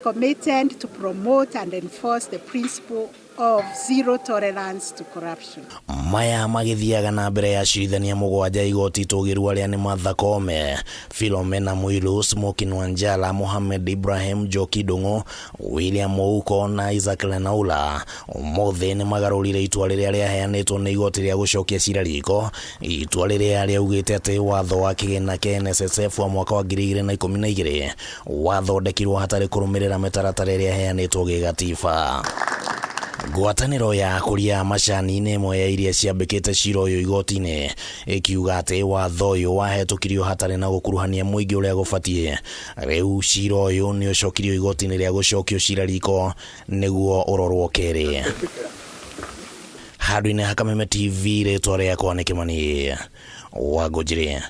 Committed to promote and enforce the principle of zero tolerance to corruption. Maya magithiaga na mbere ya cirithania mugwanja igoti tugiru aria ni Martha Koome, Philomena Mwilu, Smokin Wanjala, Mohamed Ibrahim Jokidungo, William Mouko na Isaac Lenaula. Mothe ni magarurire itua riria riaheanitwo ni igoti ria gucokia cira riko, itua riria riaugite ati watho wa kigina kia NSSF wa mwaka wa 2012 wathondekirwo hatari kurumirira mitaratara iria heanitwo gigatiba. Ngwatanĩro ya kũria macani nĩ ĩmwe ya iria ciambĩkĩte cira ũyũ igoti-inĩ, ĩkiuga atĩ watho ũyũ wahetũkirio hatarĩ na gũkuruhania mũingĩ ũrĩa gũbatiĩ. Rĩu cira ũyũ nĩ ũcokirio igoti-inĩ rĩa gũcokio cira riko nĩguo ũrorwo kerĩ. Handũ-inĩ ha Kameme TV, rĩtwa rĩakwa nĩ Kĩmani Wangũnjĩrĩ.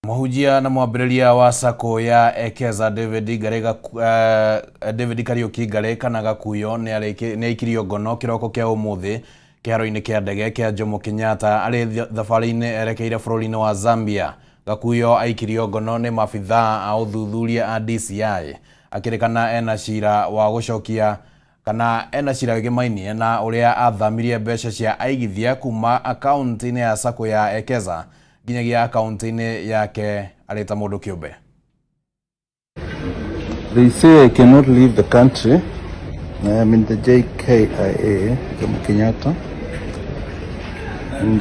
Mahujia na mwambĩrĩria wa sako ya Ekeza David Kariuki Gareka na Gakuyo nĩ aikirio ngono kiroko kia umuthi kĩharo-inĩ kĩa ndege kĩa Jomo Kenyatta arĩ thabarĩ-inĩ erekeire bũrũri-inĩ wa Zambia. Gakuyo aikirio ngono nĩ maabithaa a ũthuthuria a DCI akĩrĩkana ena cira wa gũcokia kana ena cira wĩgĩmainie na ũrĩa athamirie mbeca cia aigithia kuma akaunti-inĩ ya sako ya Ekeza ginyagia akaunti-inĩ yake arĩta mũndũ kĩũmbe. They say I cannot leave the country. I'm in the JKIA, Jomo Kenyatta. And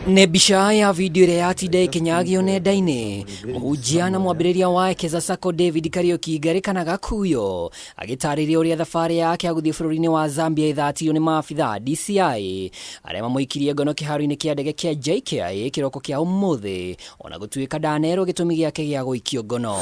nĩ mbica ya video ĩrĩa yatinda ĩkĩnyagio nenda-inĩ. Mũhunjia na mwambĩrĩria wa Ekeza Sacco David Kariuki Gareka na Gakuyo agĩtarĩria ũrĩa thabarĩ yake ya gũthiĩ bũrũri-inĩ wa Zambia ĩthatirio nĩ maabithaa DCI arĩa mamũikirie ngono kĩharo-inĩ kĩa ndege kĩa JKIA kĩroko kĩa ũmũthĩ, ona gũtuĩka ndanerwo gĩtũmi gĩake gĩa gũikio ngono.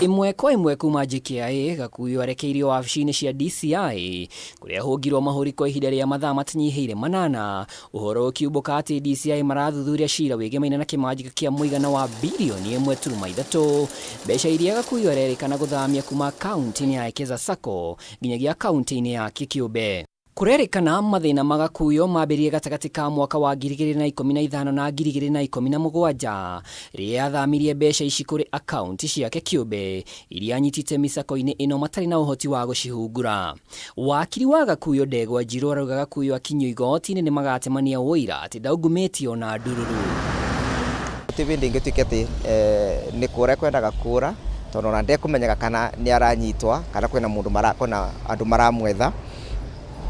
Imwe kwa imwe kuma JKIA, Gakuyo arekeirio wabici-inĩ cia DCI kũrĩa hũngirwo mahũri kwa ihinda rĩa mathaa matanyiheire 8. Ũhoro ũkiumbũka atĩ DCI marathuthuria cira wĩgĩmaine na kĩmanjĩka kĩa mũigana wa birioni 1.3, mbeca iria Gakuyo arerĩkana gũthamia kuma akaunti-inĩ ya Ekeza Sacco nginyagia akaunti-inĩ yake kĩũmbe. Kurerikana mathina ma Gakuyo mambĩrĩrie gatagatĩ ka mwaka wa 2015 na 2017 rĩrĩa athamirie mbeca ici kũrĩ akaunti ciake kĩũmbe iria anyitĩte mĩcako-inĩ ĩno matarĩ na ũhoti wa gũcihungura. Wakiri wa Gakuyo Ndegwa Njirũ arauga Gakuyo akinyio igoti-inĩ nĩ magatemania ũira atĩ ndaungumĩtio na ndururu. Tibindi ngĩtuĩka atĩ nĩ kũra kwendaga kũra tondũ na ndekũmenyeka kana nĩ aranyitwa kana kwĩna andũ maramwetha.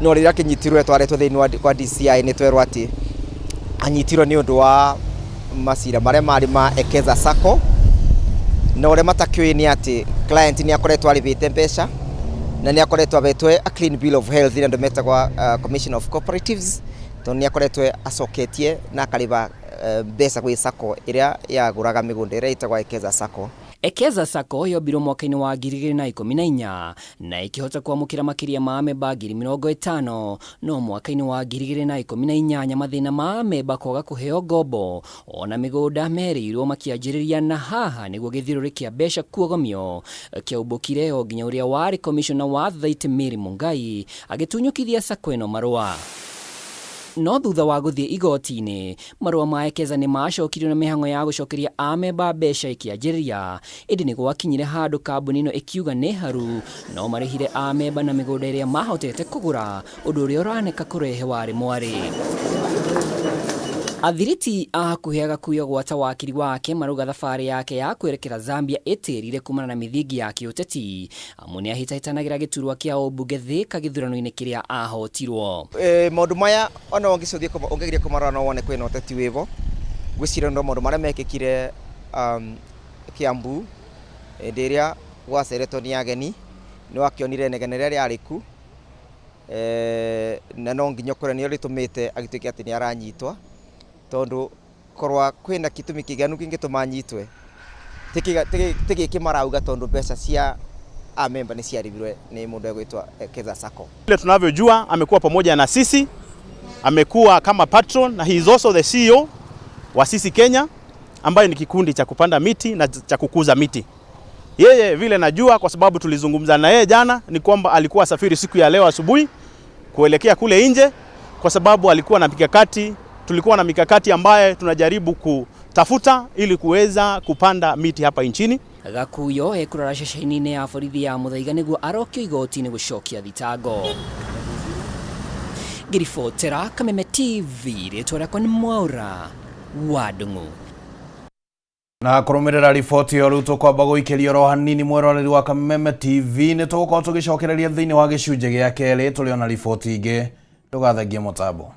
No rĩrĩa kinyitirwe twaretwo thĩinĩ wa DCI nĩ twerwo atĩ anyitirwo nĩ ũndũ wa macira marĩa marĩ ma Ekeza Sacco, na ũrĩa matakĩoĩ nĩ atĩ client nĩ akoretwo arĩhĩte mbeca na nĩ akoretwo abetwo a clean bill of health ĩrĩa metagwo Commission of Cooperatives, tondũ nĩ akoretwo acoketie na akarĩha mbeca gwĩ Sacco ĩrĩa yagũraga mĩgũnda ĩrĩa ĩtagwo Ekeza Sacco. Ekeza Sacco yombirwo mwaka-inĩ wa 2014 na ikĩhota kwamũkĩra makĩria ma amemba 50,000, no mwaka-inĩ wa 2018 mathĩna ma amemba kwaga kũheo ngombo ona mĩgũnda merĩirwo makĩanjĩrĩria, na haha nĩguo gĩthirũrĩ kĩa mbeca kuogomio kĩaumbũkire o nginya ũrĩa warĩ commissioner wa Thait Mary Mungai agĩtunyũkithia Sacco ĩno marũa. No thutha wa gũthiĩ igoti-inĩ, marũa ma Ekeza nĩ macokirio na mĩhang'o ya gũcokeria amemba mbeca ĩkĩanjĩrĩria, ĩndĩ nĩ gwakinyire handũ kambuni ĩno ĩkiuga nĩ haru no marĩhire amemba na mĩgũnda ĩrĩa mahotete kũgũra, ũndũ ũrĩa ũraneka kũrehe warĩ mwarĩ. Athiriti hakuhĩ Gakuyo gwata wakiri wake marauga thabarĩ yake ya kwerekera Zambia ĩtĩrire kumana na mithingi ya kĩũteti, amu nĩ ahĩtahĩtanagira gĩturwa kĩa ũmbunge thĩka gĩthurano-inĩ kĩrĩa ahotirwo. Maũndũ maya ona ũngĩgeria kũmarora no wone kwĩna ũteti wĩho. Gwĩciria ndo maũndũ marĩa mekĩkire Kiambu hĩndĩ ĩrĩa gwaceretwo nĩ ageni, nĩ wakĩonire negene rĩrĩa rĩarĩ ku, na no nginya kũrĩa nĩo rĩtũmĩte agĩtuĩke atĩ nĩ aranyitwa, tondu korwa kwĩna gĩtũmi kĩiganu kĩngĩtũma anyitwe tĩgĩkĩ marauga tondu mbeca cia amemba nĩ ciarĩhirwe nĩ mũndũ ũgwĩtwo Ekeza Sacco. Ile tunavyojua amekuwa pamoja na sisi, amekuwa kama patron na he is also the CEO wa sisi Kenya, ambayo ni kikundi cha kupanda miti na cha kukuza miti. Yeye vile najua kwa sababu tulizungumza na yeye jana ni kwamba alikuwa safiri siku ya leo asubuhi kuelekea kule nje, kwa sababu alikuwa na mikakati, tulikuwa na mikakati ambaye tunajaribu tafuta ili kuweza kupanda miti hapa nchini. Gakuyo ekurora ceceni-inĩ ya borithi ya Muthaiga nĩguo arokio igoti-inĩ gũcokia thitango. Ngiribotera Kameme TV rĩtwa rĩakwa nĩ Mohoro wa Ndung'u. Na kũrũmĩrĩra riboti yo rĩu tũkwamba gũikĩria oro hanini mweroreri wa Kameme TV nĩ tũgũkorwo tũgĩcokereria thĩinĩ wa gĩcunjĩ gĩa kerĩ tũrĩ ona riboti ingĩ ndũgathagie mũtambo.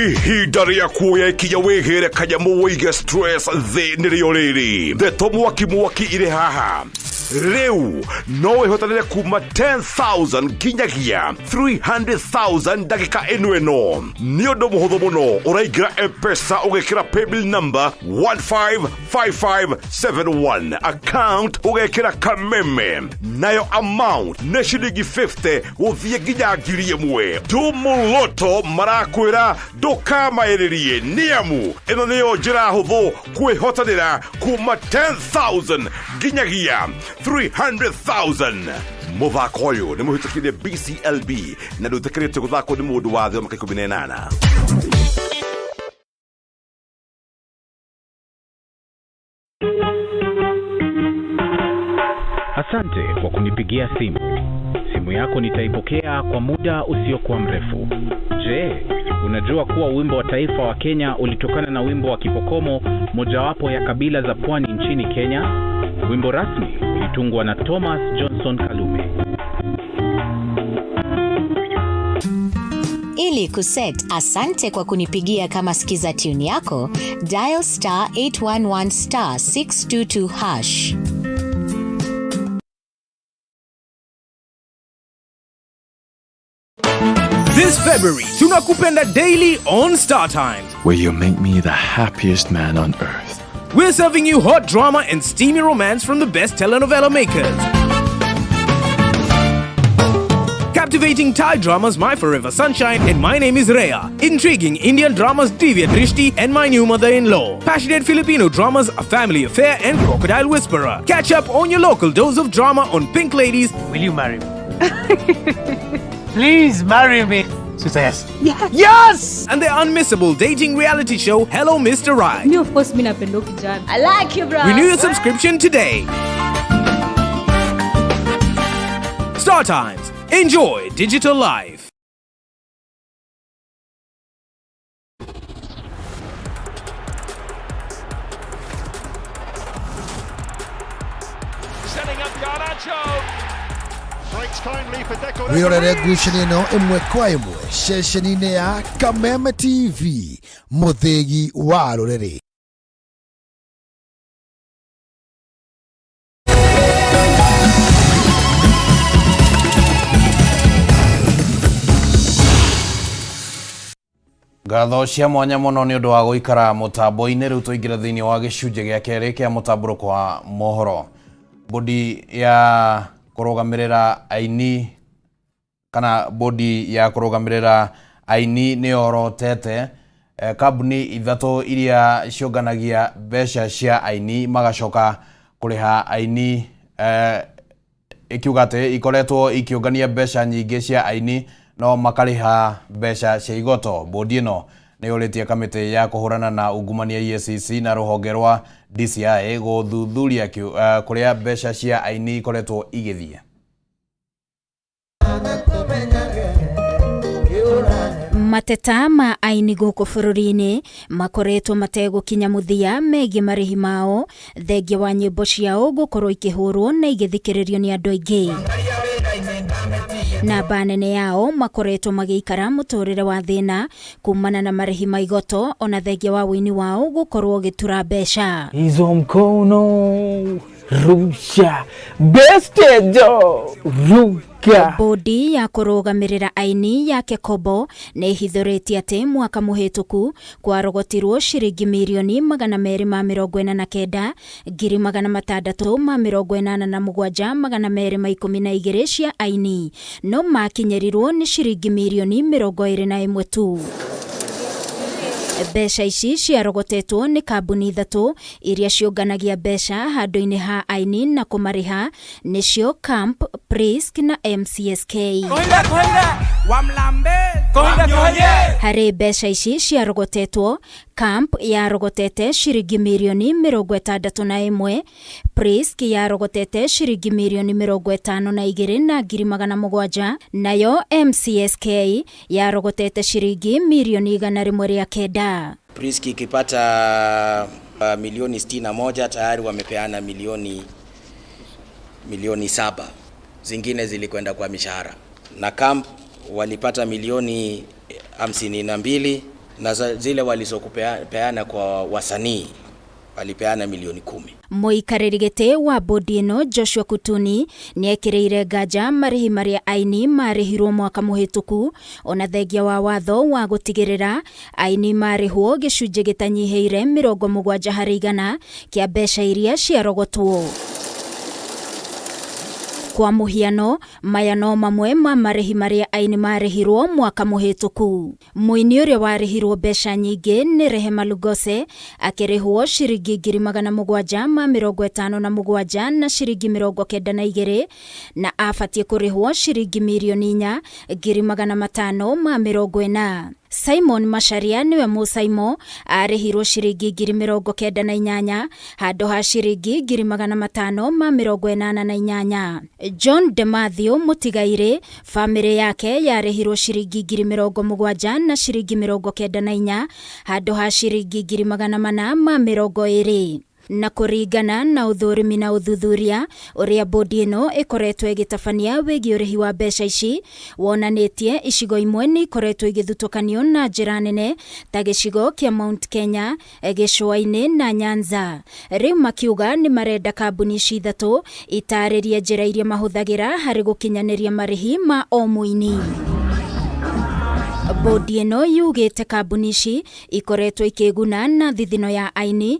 Ihinda rĩa kuoya ikinya wĩgĩre kanyamu wĩige stress thĩ nĩrĩo rĩrĩ. Ndeto mwaki irĩ haha. Rĩu no wĩhotanĩre kuma 10,000 nginyagia 300,000 ndagĩka ĩno. Nĩ ũndũ mũhũthũ mũno, ũraingĩra M-Pesa ũgekĩra paybill number 155571, account ũgekĩra Kameme, nayo amount nĩ ciringi 50 gũthiĩ nginya 1,000. Tumuloto marakwĩra ndũkamaĩrĩrie nĩamu ĩno nĩyo njĩra hũthũ kwĩhotanĩra kuma 10,000 nginyagia 300,000. Mũthako ũyũ nĩ mũhĩtũkĩire BCLB na ndũtĩkĩrĩtio gũthakwo nĩ mũndũ wa thĩ wa mĩaka 18. Asante kwa kunipigia simu. Simu yako nitaipokea kwa muda usiokuwa mrefu. Je, unajua kuwa wimbo wa taifa wa Kenya ulitokana na wimbo wa Kipokomo, mojawapo ya kabila za pwani nchini Kenya? Wimbo rasmi ulitungwa na Thomas Johnson Kalume. Ili kuset asante kwa kunipigia kama skiza tune yako, dial *811*622#. This February, tunakupenda daily on Star Times, where you make me the happiest man on earth. We're serving you hot drama and steamy romance from the best telenovela makers. Captivating Thai dramas My Forever Sunshine and My Name is Rhea. Intriguing Indian dramas Divya Drishti and My New Mother-in-Law. Passionate Filipino dramas A Family Affair and Crocodile Whisperer. Catch up on your local dose of drama on Pink Ladies. Will you marry me? Please marry me. She says yes. Yes! And the unmissable dating reality show Hello Mr. Right. Me of course napenda kijana. I like you, bro. Renew your subscription today. Star Times. Enjoy digital life. Setting up Garnacho. Wĩrorere ngucanio ĩno ĩmwe kwa ĩmwe ceceni-inĩ ya Kameme TV, mũthĩgi wa rũrĩrĩ. Ngatho cia mwanya mũno nĩ ũndũ wa gũikara mũtambo-inĩ. Rĩu tũingĩra thĩinĩ wa gĩcunjĩ gĩa kerĩ kĩa mũtamburuko wa mohoro. Bodi ya kũrũgamĩrĩra aini kana bodi ya kũrũgamĩrĩra aini nĩ orotete kambuni ithatũ iria cionganagia mbeca cia aini magacoka kũrĩha aini, ikiuga atĩ ikoretwo ikiongania mbeca nyingĩ cia aini no makarĩha mbeca cia igoto. Bodi ĩno nĩ yũrĩtie kamĩtĩ ya kũhũrana na ungumania EACC na rũhonge rwa DCI gũthuthuria kũrĩa mbeca cia aini ikoretwo igĩthiĩ. Mateta ma aini gũkũ bũrũri-inĩ makoretwo mategũkinya mũthia megiĩ marĩhi mao thengia wa nyĩmbo ciao gũkorwo ikĩhũrwo na igĩthikĩrĩrio nĩ andũ aingĩ. Namba nene yao makoretwo magĩikara mũtũrĩre wa thĩna kumana na marĩhi ma igoto ona thengia wa wĩini wao gũkorwo gĩtura mbeca. Hizo mkono rusha bestejo ruka. Bodi ya kũrũgamĩrĩra aini ya Kekobo nĩ ihithũrĩtie atĩ mwaka mũhĩtũku kwarogotirwo ciringi mirioni 249 ngiri 687,212 cia aini, no makinyerirwo nĩ ciringi mirioni 21 tu. Mbeca ici ciarogotetwo nĩ kambuni ithatu iria ciũnganagia mbeca handũ-inĩ ha aini na kũmariha nĩcio Camp, Prisk na MCSK. Harĩ mbeca ici ciarogotetwo, Camp yarogotete ciringi mirioni 61, Prisk yarogotete ciringi mirioni 52,700, nayo MCSK yarogotete ciringi mirioni 109. Prisk ikipata milioni 61, tayari wamepeana milioni 7, zingine zilikwenda kwa mishahara. Na Camp walipata milioni 52, na zile walizokupeana kwa wasanii walipeana milioni 10. Muikarĩri gĩtĩ wa bodi ĩno Joshua Kutuni nĩekĩrĩire nganja marĩhi marĩa aini marĩhirwo mwaka mũhĩtũku, ona thengia wa watho wa gũtigĩrĩra aini marĩhwo gĩcunjĩ gĩtanyihĩire 70% kĩa mbeca iria ciarogotwo. Kwa muhiano, maya no mamwe ma marĩhi marĩa aini marĩhirwo mwaka mũhĩtũku. Mũini ũrĩa warĩhirwo mbeca nyingĩ nĩ Rehema Lugose, akĩrĩhwo ciringi 757 na ciringi 92, na abatie kũrĩhwo ciringi mirioni 4,540. Simon Macharia niwe Musaimo arĩhirwo ciringi 98,000 handũ ha ciringi 588. John Dematthew Mutigaire, famĩlĩ yake yarĩhirwo ciringi 70,000 na ciringi 94 handũ ha ciringi 420. Na kũringana na ũthũrimi na ũthuthuria ũrĩa bodi ĩno ĩkoretwo ĩgĩtabania wĩgiĩ ũrĩhi wa mbeca ici, wonanĩtie icigo imwe nĩ ikoretwo igĩthutũkanio na njĩra nene ta gĩcigo kĩa Mount Kenya, Gĩcũa-inĩ na Nyanza. Rĩu makiuga nĩ marenda kambuni ici ithatũ itarĩrie njĩra iria mahũthagĩra harĩ gũkinyanĩria marĩhi ma o mũini. Bodi ĩno yugĩte kambuni ici ikoretwo ikĩguna na thithino ya aini